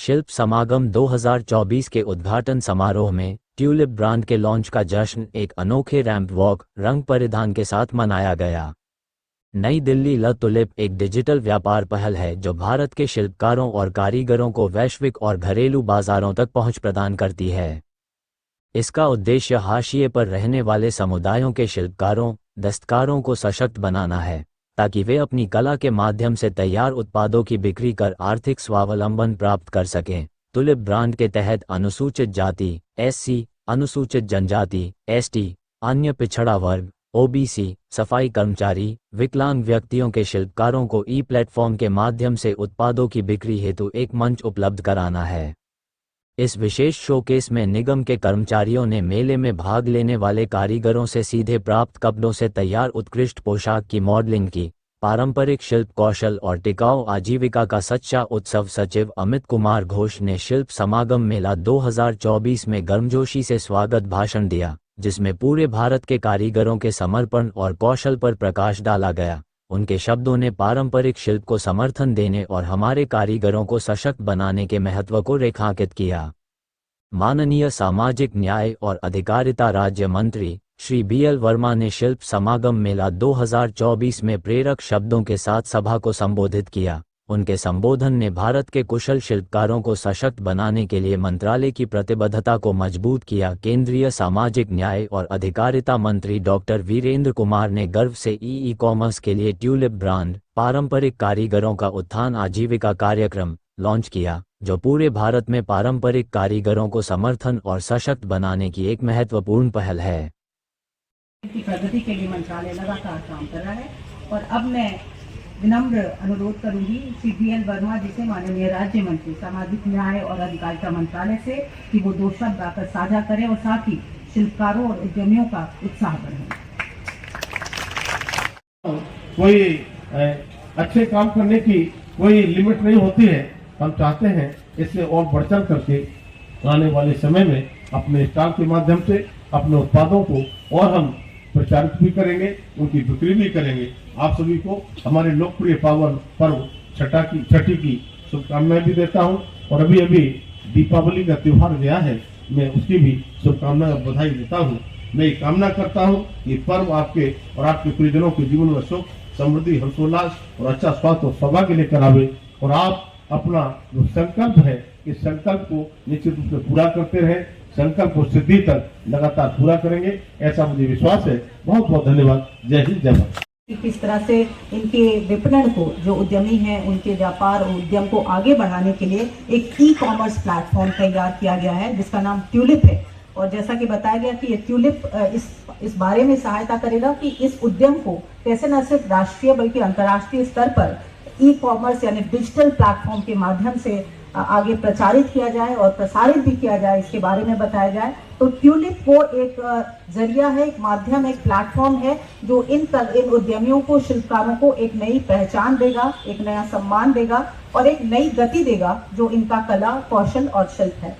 शिल्प समागम 2024 के उद्घाटन समारोह में ट्यूलिप ब्रांड के लॉन्च का जश्न एक अनोखे रैंप वॉक रंग परिधान के साथ मनाया गया। नई दिल्ली ल टुलिप एक डिजिटल व्यापार पहल है जो भारत के शिल्पकारों और कारीगरों को वैश्विक और घरेलू बाजारों तक पहुंच प्रदान करती है। इसका उद्देश्य हाशिए पर रहने वाले समुदायों के शिल्पकारों, दस्तकारों को सशक्त बनाना है, ताकि वे अपनी कला के माध्यम से तैयार उत्पादों की बिक्री कर आर्थिक स्वावलंबन प्राप्त कर सकें। टुलिप ब्रांड के तहत अनुसूचित जाति (SC), अनुसूचित जनजाति (ST), अन्य पिछड़ा वर्ग (OBC), सफाई कर्मचारी, विकलांग व्यक्तियों के शिल्पकारों को प्लेटफॉर्म के माध्यम से उत्पादों की बिक्री हेतु एक मंच उपलब्ध कराना है। इस विशेष शोकेस में निगम के कर्मचारियों ने मेले में भाग लेने वाले कारीगरों से सीधे प्राप्त कपड़ों से तैयार उत्कृष्ट पोशाक की मॉडलिंग की। पारंपरिक शिल्प कौशल और टिकाऊ आजीविका का सच्चा उत्सव सचिव अमित कुमार घोष ने शिल्प समागम मेला 2024 में गर्मजोशी से स्वागत भाषण दिया, जिसमें पूरे भारत के कारीगरों के समर्पण और कौशल पर प्रकाश डाला गया। उनके शब्दों ने पारंपरिक शिल्प को समर्थन देने और हमारे कारीगरों को सशक्त बनाने के महत्व को रेखांकित किया। माननीय सामाजिक न्याय और अधिकारिता राज्य मंत्री श्री BL वर्मा ने शिल्प समागम मेला 2024 में प्रेरक शब्दों के साथ सभा को संबोधित किया। उनके संबोधन ने भारत के कुशल शिल्पकारों को सशक्त बनाने के लिए मंत्रालय की प्रतिबद्धता को मजबूत किया। केंद्रीय सामाजिक न्याय और अधिकारिता मंत्री डॉक्टर वीरेंद्र कुमार ने गर्व से ई-कॉमर्स के लिए ट्यूलिप ब्रांड पारंपरिक कारीगरों का उत्थान आजीविका कार्यक्रम लॉन्च किया, जो पूरे भारत में पारंपरिक कारीगरों को समर्थन और सशक्त बनाने की एक महत्वपूर्ण पहल है। की प्रगति के लिए मंत्रालय लगातार काम कर रहा है और अब मैं विनम्र अनुरोध करूंगी श्री BL वर्मा जी से, माननीय राज्य मंत्री सामाजिक न्याय और अधिकारिता मंत्रालय से, कि वो दो शब्द आकर साझा करें और साथ ही शिल्पकारों और उद्यमियों का उत्साह बढ़ाएं। कोई अच्छे काम करने की कोई लिमिट नहीं होती है। हम चाहते हैं इससे और बढ़ चढ़ करके आने वाले समय में अपने स्टॉल के माध्यम से अपने उत्पादों को और हम प्रचारित भी करेंगे, उनकी बिक्री भी करेंगे। आप सभी को हमारे लोकप्रिय पर्व छठी की शुभकामनाएं भी देता हूं और अभी अभी दीपावली का त्योहार गया है, मैं उसकी भी शुभकामनाएं और बधाई देता हूं। मैं ये कामना करता हूं ये पर्व आपके और आपके प्रियजनों के जीवन में सुख, समृद्धि, हर्षोल्लास और अच्छा स्वास्थ्य और सौभाग्य लेकर आवे और आप अपना जो संकल्प है इस संकल्प को निश्चित रूप से पूरा करते रहे, संकल्प को सिद्धि तक लगातार पूरा करेंगे, ऐसा मुझे विश्वास है। बहुत बहुत धन्यवाद। जय हिंद, जय भारत। किस तरह से इनके विपणन को, जो उद्यमी हैं उनके व्यापार और उद्यम को आगे बढ़ाने के लिए एक ई-कॉमर्स प्लेटफॉर्म तैयार किया गया है जिसका नाम ट्यूलिप है। और जैसा कि बताया गया कि ये ट्यूलिप इस बारे में सहायता करेगा कि इस उद्यम को कैसे न सिर्फ राष्ट्रीय बल्कि अंतर्राष्ट्रीय स्तर पर ई-कॉमर्स यानी डिजिटल प्लेटफॉर्म के माध्यम से आगे प्रचारित किया जाए और प्रसारित भी किया जाए, इसके बारे में बताया जाए। तो ट्यूलिप वो एक जरिया है, एक माध्यम, एक प्लेटफॉर्म है जो इन उद्यमियों को, शिल्पकारों को एक नई पहचान देगा, एक नया सम्मान देगा और एक नई गति देगा जो इनका कला, कौशल और शिल्प है।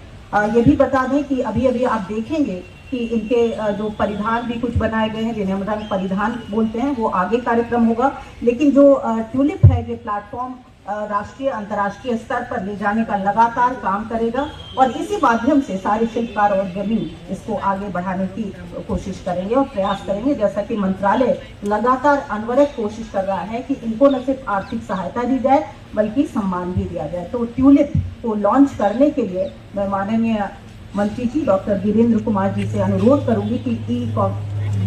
ये भी बता दें कि अभी अभी आप देखेंगे कि इनके जो परिधान भी कुछ बनाए गए हैं जिन्हें हम रंग परिधान बोलते हैं, वो आगे कार्यक्रम होगा। लेकिन जो ट्यूलिप है, ये प्लेटफॉर्म राष्ट्रीय अंतर्राष्ट्रीय स्तर पर ले जाने का लगातार काम करेगा और इसी माध्यम से सारे शिल्पकार और उद्यमी इसको आगे बढ़ाने की कोशिश करेंगे और प्रयास करेंगे। जैसा कि मंत्रालय लगातार अनवरत कोशिश कर रहा है कि इनको न सिर्फ आर्थिक सहायता दी जाए बल्कि सम्मान भी दिया जाए। तो ट्यूलिप को लॉन्च करने के लिए मैं माननीय मंत्री जी डॉक्टर वीरेंद्र कुमार जी से अनुरोध करूंगी कि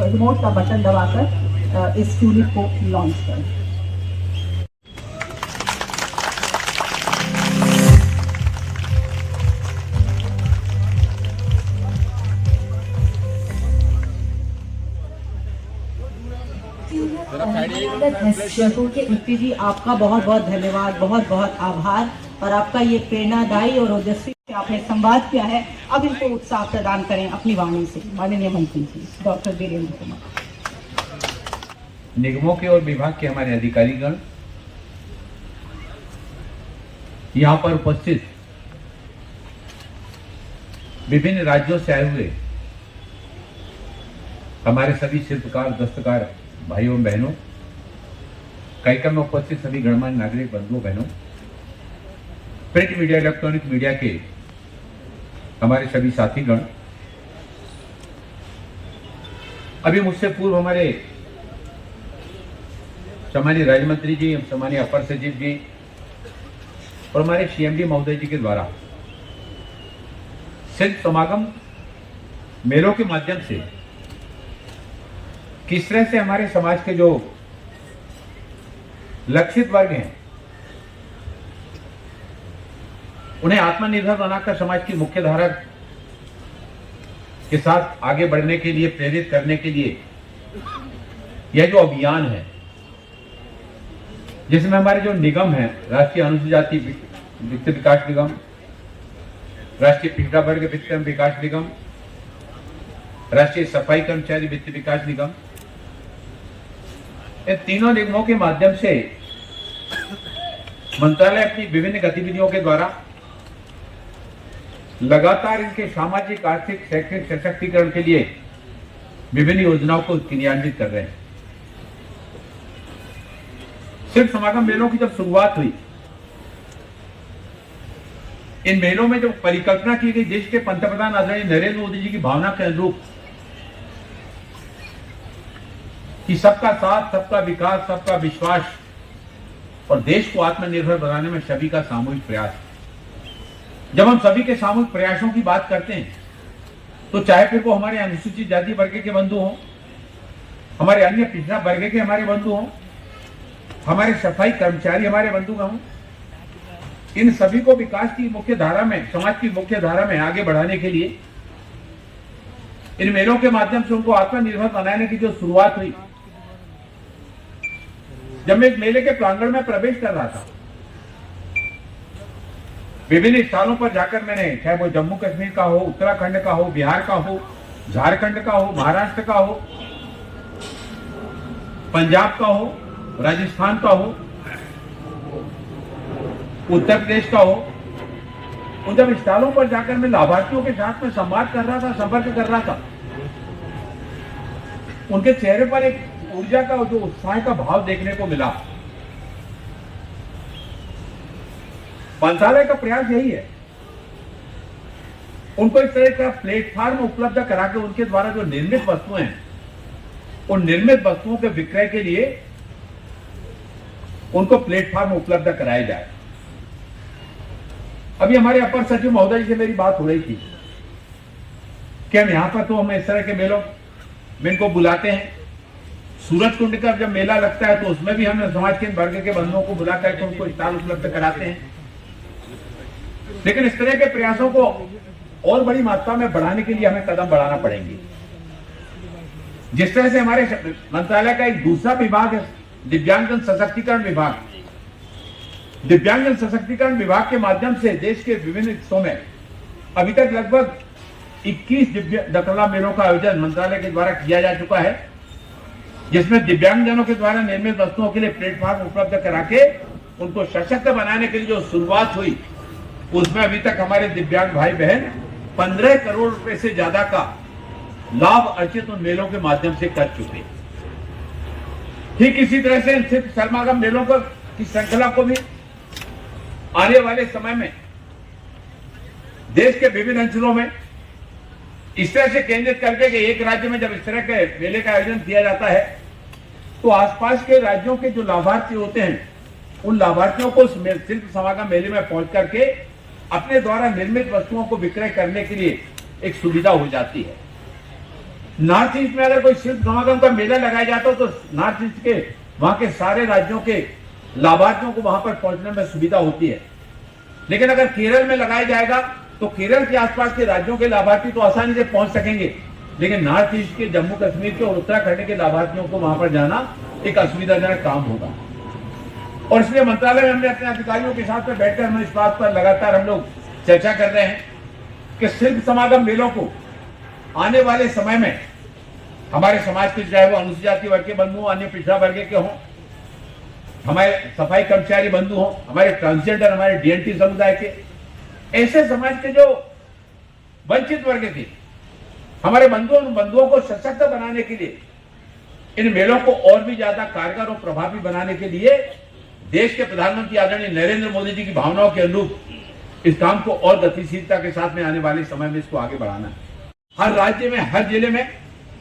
रिमोट का बटन दबाकर इस ट्यूलिप को लॉन्च करें। के उत्ती जी, आपका बहुत बहुत धन्यवाद, बहुत बहुत आभार और आपका ये प्रेरणादायी और ओजस्वी आपने संवाद किया है। अब इनको उत्साह प्रदान करें अपनी वाणी से माननीय मंत्री जी डॉक्टर वीरेंद्र कुमार। निगमों के और विभाग के हमारे अधिकारीगण, यहाँ पर उपस्थित विभिन्न राज्यों से आए हुए हमारे सभी शिल्पकार, दस्तकार भाइयों बहनों, कार्यक्रम में उपस्थित सभी गणमान्य नागरिक बंधुओं बहनों, प्रिंट मीडिया, इलेक्ट्रॉनिक मीडिया के हमारे सभी साथीगण, अभी मुझसे पूर्व हमारे सम्मानीय राज्य मंत्री जी, सम्मानीय अपर सचिव जी और हमारे सीएमडी महोदय जी के द्वारा शिल्प समागम मेलों के माध्यम से किस तरह से हमारे समाज के जो लक्षित वर्ग हैं उन्हें आत्मनिर्भर बनाकर समाज की मुख्य धारा के साथ आगे बढ़ने के लिए प्रेरित करने के लिए यह जो अभियान है, जिसमें हमारे जो निगम है, राष्ट्रीय अनुसूचित जाति वित्त विकास निगम, राष्ट्रीय पिछड़ा वर्ग वित्त विकास निगम, राष्ट्रीय सफाई कर्मचारी वित्त विकास निगम, इन तीनों निगमों के माध्यम से मंत्रालय अपनी विभिन्न गतिविधियों के द्वारा लगातार इनके सामाजिक, आर्थिक, शैक्षणिक सशक्तिकरण के लिए विभिन्न योजनाओं को क्रियान्वित कर रहे हैं। शिल्प समागम मेलों की जब शुरुआत हुई, इन मेलों में जो परिकल्पना की गई देश के पंतप्रधान आदरणीय नरेंद्र मोदी जी की भावना के अनुरूप कि सबका साथ, सबका विकास, सबका विश्वास और देश को आत्मनिर्भर बनाने में सभी का सामूहिक प्रयास। जब हम सभी के सामूहिक प्रयासों की बात करते हैं तो चाहे फिर वो हमारे अनुसूचित जाति वर्ग के बंधु हों, हमारे अन्य पिछड़ा वर्ग के हमारे बंधु हों, हमारे सफाई कर्मचारी हमारे बंधु हों, इन सभी को विकास की मुख्य धारा में, समाज की मुख्य धारा में आगे बढ़ाने के लिए इन मेलों के माध्यम से उनको आत्मनिर्भर बनाने की जो शुरुआत हुई। जब मैं इस मेले के प्रांगण में प्रवेश कर रहा था, विभिन्न स्थानों पर जाकर मैंने, चाहे वो जम्मू कश्मीर का हो, उत्तराखंड का हो, बिहार का हो, झारखंड का हो, महाराष्ट्र का हो, पंजाब का हो, राजस्थान का हो, उत्तर प्रदेश का हो, उन जब स्थानों पर जाकर मैं लाभार्थियों के साथ में संवाद कर रहा था, संपर्क कर रहा था, उनके चेहरे पर एक ऊर्जा का, जो उत्साह का भाव देखने को मिला। मंत्रालय का प्रयास यही है, उनको इस तरह का प्लेटफॉर्म उपलब्ध करा के उनके द्वारा जो निर्मित वस्तुएं हैं, उन निर्मित वस्तुओं के विक्रय के लिए उनको प्लेटफॉर्म उपलब्ध कराया जाए। अभी हमारे अपर सचिव महोदय से मेरी बात हो रही थी कि हम यहां पर, तो हम इस तरह के मेलों में इनको बुलाते हैं। सूरज कुंड का जब मेला लगता है तो उसमें भी हम समाज के वर्ग के बंधुओं को बुला करके उनको स्टॉल उपलब्ध कराते हैं। लेकिन इस तरह के प्रयासों को और बड़ी मात्रा में बढ़ाने के लिए हमें कदम बढ़ाना पड़ेंगे। जिस तरह से हमारे मंत्रालय का एक दूसरा विभाग है, दिव्यांगजन सशक्तिकरण विभाग। दिव्यांगजन सशक्तिकरण विभाग के माध्यम से देश के विभिन्न हिस्सों में अभी तक लगभग 21 दिव्य दशहरा मेलों का आयोजन मंत्रालय के द्वारा किया जा चुका है, जिसमें दिव्यांगजनों के द्वारा निर्मित वस्तुओं के लिए प्लेटफॉर्म उपलब्ध करा के उनको सशक्त बनाने के लिए जो शुरुआत हुई, उसमें अभी तक हमारे दिव्यांग भाई बहन 15 करोड़ रुपए से ज्यादा का लाभ अर्जित उन मेलों के माध्यम से कर चुके। ठीक इसी तरह से शिल्प समागम मेलों की श्रृंखला को भी आने वाले समय में देश के विभिन्न अंचलों में इस तरह से केंद्रित करके कि एक राज्य में जब इस तरह के मेले का आयोजन किया जाता है तो आसपास के राज्यों के जो लाभार्थी होते हैं, उन लाभार्थियों को शिल्प समागम मेले में पहुंच करके अपने द्वारा निर्मित वस्तुओं को विक्रय करने के लिए एक सुविधा हो जाती है। नॉर्थ ईस्ट में अगर कोई शिल्प समागम का मेला लगाया जाता हो तो नॉर्थ ईस्ट के वहां के सारे राज्यों के लाभार्थियों को वहां पर पहुंचने में सुविधा होती है। लेकिन अगर केरल में लगाया जाएगा तो केरल के आसपास के राज्यों के लाभार्थी तो आसानी से पहुंच सकेंगे, लेकिन नॉर्थ ईस्ट के, जम्मू कश्मीर के और उत्तराखंड के लाभार्थियों को वहां पर जाना एक असुविधाजनक काम होगा। और इसलिए मंत्रालय में हमने अपने अधिकारियों के साथ में बैठकर हम इस बात पर लगातार हम लोग चर्चा कर रहे हैं कि शिल्प समागम मेलों को आने वाले समय में हमारे समाज के, चाहे वो अनुसूचित जाति वर्ग के बंधु हों, अन्य पिछड़ा वर्ग के हों, हमारे सफाई कर्मचारी बंधु हों, हमारे ट्रांसजेंडर, हमारे डीएनटी समुदाय के, ऐसे समाज के जो वंचित वर्ग के हमारे बंधुओं को सशक्त बनाने के लिए इन मेलों को और भी ज्यादा कारगर और प्रभावी बनाने के लिए देश के प्रधानमंत्री आदरणीय नरेंद्र मोदी जी की भावनाओं के अनुरूप इस काम को और गतिशीलता के साथ में आने वाले समय में इसको आगे बढ़ाना है। हर राज्य में, हर जिले में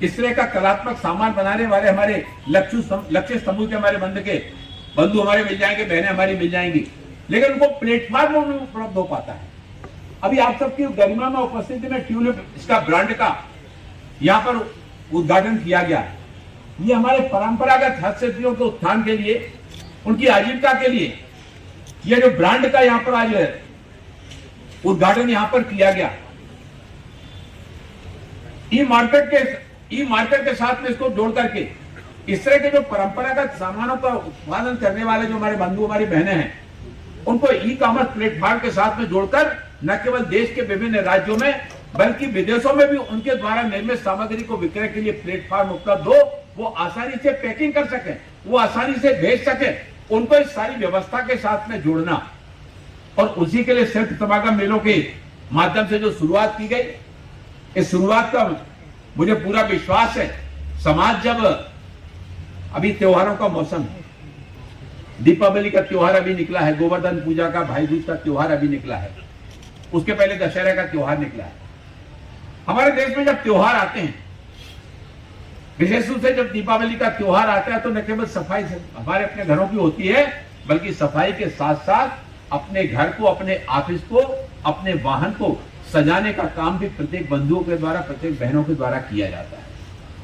इस तरह का कलात्मक सामान बनाने वाले हमारे लक्ष्य समूह के हमारे बंधु हमारे मिल जाएंगे, बहनें हमारी मिल जाएंगी, लेकिन उनको प्लेटफॉर्म नहीं उपलब्ध हो पाता है। अभी आप सबकी गरिमा में उपस्थिति में ट्यूलिप इसका ब्रांड का यहाँ पर उद्घाटन किया गया है। ये हमारे परंपरागत हस्तशिल्पियों के उत्थान के लिए, उनकी आजीविका के लिए ये जो ब्रांड का यहाँ पर आज उद्घाटन यहाँ पर किया गया। ई मार्केट के साथ में इसको जोड़ करके इस तरह के जो परंपरागत सामानों का उत्पादन करने वाले जो हमारे बंधु हमारी बहनें हैं, उनको ई कॉमर्स प्लेटफॉर्म के साथ में जोड़कर न केवल देश के विभिन्न राज्यों में बल्कि विदेशों में भी उनके द्वारा निर्मित सामग्री को विक्रय के लिए प्लेटफॉर्म उपलब्ध हो, वो आसानी से पैकिंग कर सके, वो आसानी से भेज सके, उनको इस सारी व्यवस्था के साथ में जोड़ना। और उसी के लिए शिल्प समागम मेलों के माध्यम से जो शुरुआत की गई, इस शुरुआत का मुझे पूरा विश्वास है। समाज जब अभी त्योहारों का मौसम है, दीपावली का त्योहार अभी निकला है, गोवर्धन पूजा का, भाई दूज का त्योहार अभी निकला है, उसके पहले दशहरा का त्योहार निकला है। हमारे देश में जब त्योहार आते हैं, विशेष रूप से जब दीपावली का त्योहार आता है, तो न केवल सफाई हमारे अपने घरों की होती है, बल्कि सफाई के साथ साथ अपने घर को, अपने ऑफिस को, अपने वाहन को सजाने का काम भी प्रत्येक बंधुओं के द्वारा, प्रत्येक बहनों के द्वारा किया जाता है।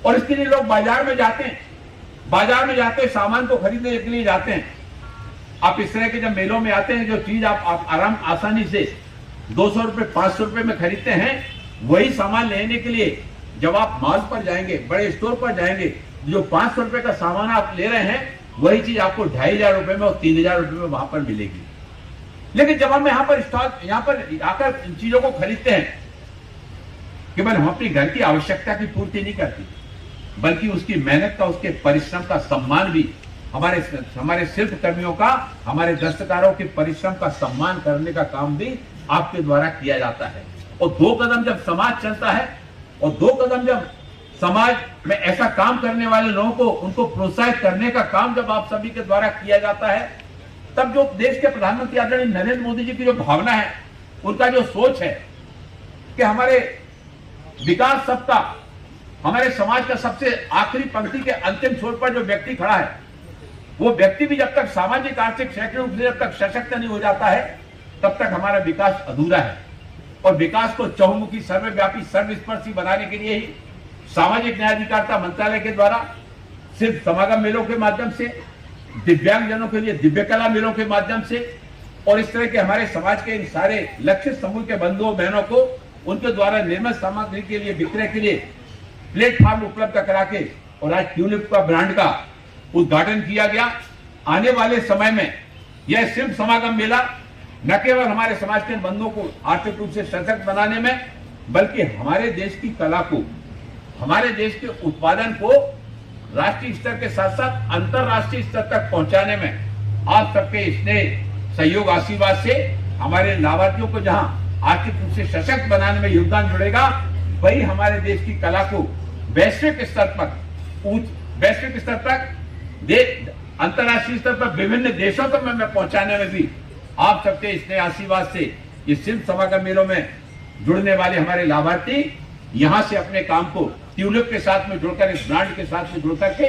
और इसके लिए लोग बाजार में जाते हैं, सामान को खरीदने के लिए जाते हैं। आप इस तरह के जब मेलों में आते हैं, जो चीज आप आसानी से 200 रुपए 500 रुपए में खरीदते हैं, वही सामान लेने के लिए जब आप मॉल पर जाएंगे, बड़े स्टोर पर जाएंगे, जो 500 रुपए का सामान आप ले रहे हैं, वही चीज आपको 2500 रुपए में और 3000 रुपए में वहां पर मिलेगी। लेकिन जब हम यहाँ पर आकर इन चीजों को खरीदते हैं, केवल हम अपनी घर की आवश्यकता की पूर्ति नहीं करती, बल्कि उसकी मेहनत का, उसके परिश्रम का सम्मान भी हमारे शिल्प कर्मियों का, हमारे दस्तकारों के परिश्रम का सम्मान करने का काम भी आपके द्वारा किया जाता है। और 2 कदम जब समाज चलता है, और 2 कदम जब समाज में ऐसा काम करने वाले लोगों को, उनको प्रोत्साहित करने का काम जब आप सभी के द्वारा किया जाता है, तब जो देश के प्रधानमंत्री आदरणीय नरेंद्र मोदी जी की जो भावना है, उनका जो सोच है कि हमारे विकास सबका, हमारे समाज का सबसे आखिरी पंक्ति के अंतिम छोर पर जो व्यक्ति खड़ा है, वो व्यक्ति भी जब तक सामाजिक, आर्थिक, शैक्षणिक रूप से जब तक सशक्त नहीं हो जाता है, तब तक हमारा विकास अधूरा है। और विकास को चहुमुखी, सर्वव्यापी, सर्वस्पर्शी बनाने के लिए ही सामाजिक न्याय अधिकारिता मंत्रालय के द्वारा सिर्फ समागम मेलों के माध्यम से, दिव्यांगजनों के लिए दिव्य कला मेलों के माध्यम से, और इस तरह के हमारे समाज के इन सारे लक्ष्य समूह के बंधुओं बहनों को उनके द्वारा निर्मित सामग्री के लिए, विक्रय के लिए प्लेटफॉर्म उपलब्ध करा के, और आज ट्यूलिप का ब्रांड का उद्घाटन किया गया। आने वाले समय में यह शिल्प समागम मेला न केवल हमारे समाज के बंधुओं को आर्थिक रूप से सशक्त बनाने में, बल्कि हमारे देश की कला को, हमारे देश के उत्पादन को राष्ट्रीय स्तर के साथ साथ अंतरराष्ट्रीय स्तर तक पहुंचाने में आप सबके स्नेह, सहयोग, आशीर्वाद से हमारे लाभार्थियों को जहां आर्थिक रूप से सशक्त बनाने में योगदान जुड़ेगा, वही हमारे देश की कला को वैश्विक स्तर तक, अंतरराष्ट्रीय स्तर पर विभिन्न देशों तक में पहुंचाने में भी आप सबके स्नेह आशीर्वाद से ये शिल्प समागम मेलों में जुड़ने वाले हमारे लाभार्थी यहां से अपने काम को ट्यूलिप के साथ में जुड़कर, इस ब्रांड के साथ में जुड़ करके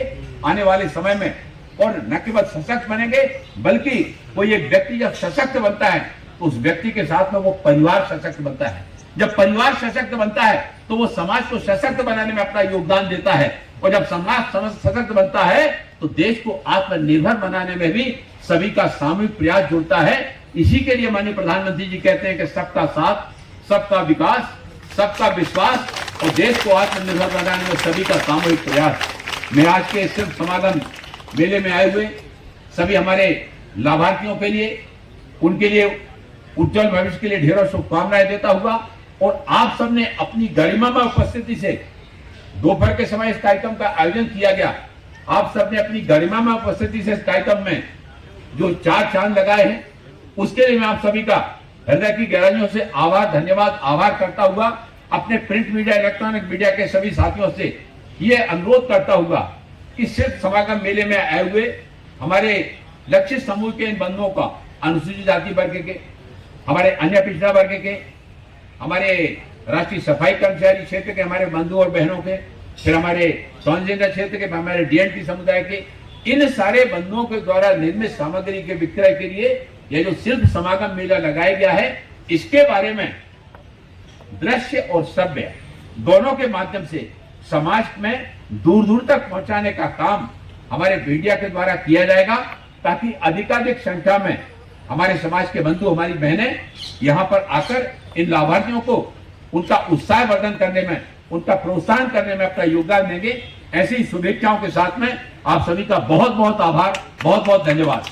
आने वाले समय में और न केवल सशक्त बनेंगे, बल्कि कोई एक व्यक्ति जब सशक्त बनता है तो उस व्यक्ति के साथ में वो परिवार सशक्त बनता है। जब परिवार सशक्त बनता है तो वो समाज को सशक्त बनाने में अपना योगदान देता है, और जब समाज सशक्त बनता है तो देश को आत्मनिर्भर बनाने में भी सभी का सामूहिक प्रयास जुड़ता है। इसी के लिए माननीय प्रधानमंत्री जी कहते हैं कि सबका साथ, सबका विकास, सबका विश्वास और देश को आत्मनिर्भर बनाने में सभी का सामूहिक प्रयास। मैं आज के शिल्प समागम मेले में आए हुए सभी हमारे लाभार्थियों के लिए, उनके लिए उज्जवल भविष्य के लिए ढेरों शुभकामनाएं देता हुआ, और आप सबने अपनी गरिमामय उपस्थिति से, दोपहर के समय इस कार्यक्रम का आयोजन किया गया, आप सबने अपनी गरिमामय उपस्थिति से इस कार्यक्रम में जो 4 चांद लगाए हैं, उसके लिए मैं आप सभी का हृदय की गहराइयों से आभार, धन्यवाद, आभार करता हुआ अपने प्रिंट मीडिया, इलेक्ट्रॉनिक मीडिया के सभी साथियों से ये अनुरोध करता हुआ कि शिल्प समागम मेले में आए हुए हमारे लक्षित समूह के इन बंधुओं का, अनुसूचित जाति वर्ग के, हमारे अन्य पिछड़ा वर्ग के, हमारे राष्ट्रीय सफाई कर्मचारी क्षेत्र के हमारे बंधु और बहनों के, फिर हमारे ट्रांसजेंडर क्षेत्र के, हमारे डीएनटी समुदाय के, इन सारे बंधुओं के द्वारा निर्मित सामग्री के विक्रय के लिए यह जो शिल्प समागम मेला लगाया गया है, इसके बारे में दृश्य और श्रव्य दोनों के माध्यम से समाज में दूर दूर तक पहुंचाने का काम हमारे मीडिया के द्वारा किया जाएगा, ताकि अधिकाधिक संख्या में हमारे समाज के बंधु, हमारी बहनें यहां पर आकर इन लाभार्थियों को उनका उत्साह वर्धन करने में, उनका प्रोत्साहन करने में अपना योगदान देंगे। ऐसी शुभेच्छाओं के साथ में आप सभी का बहुत बहुत आभार, बहुत बहुत धन्यवाद।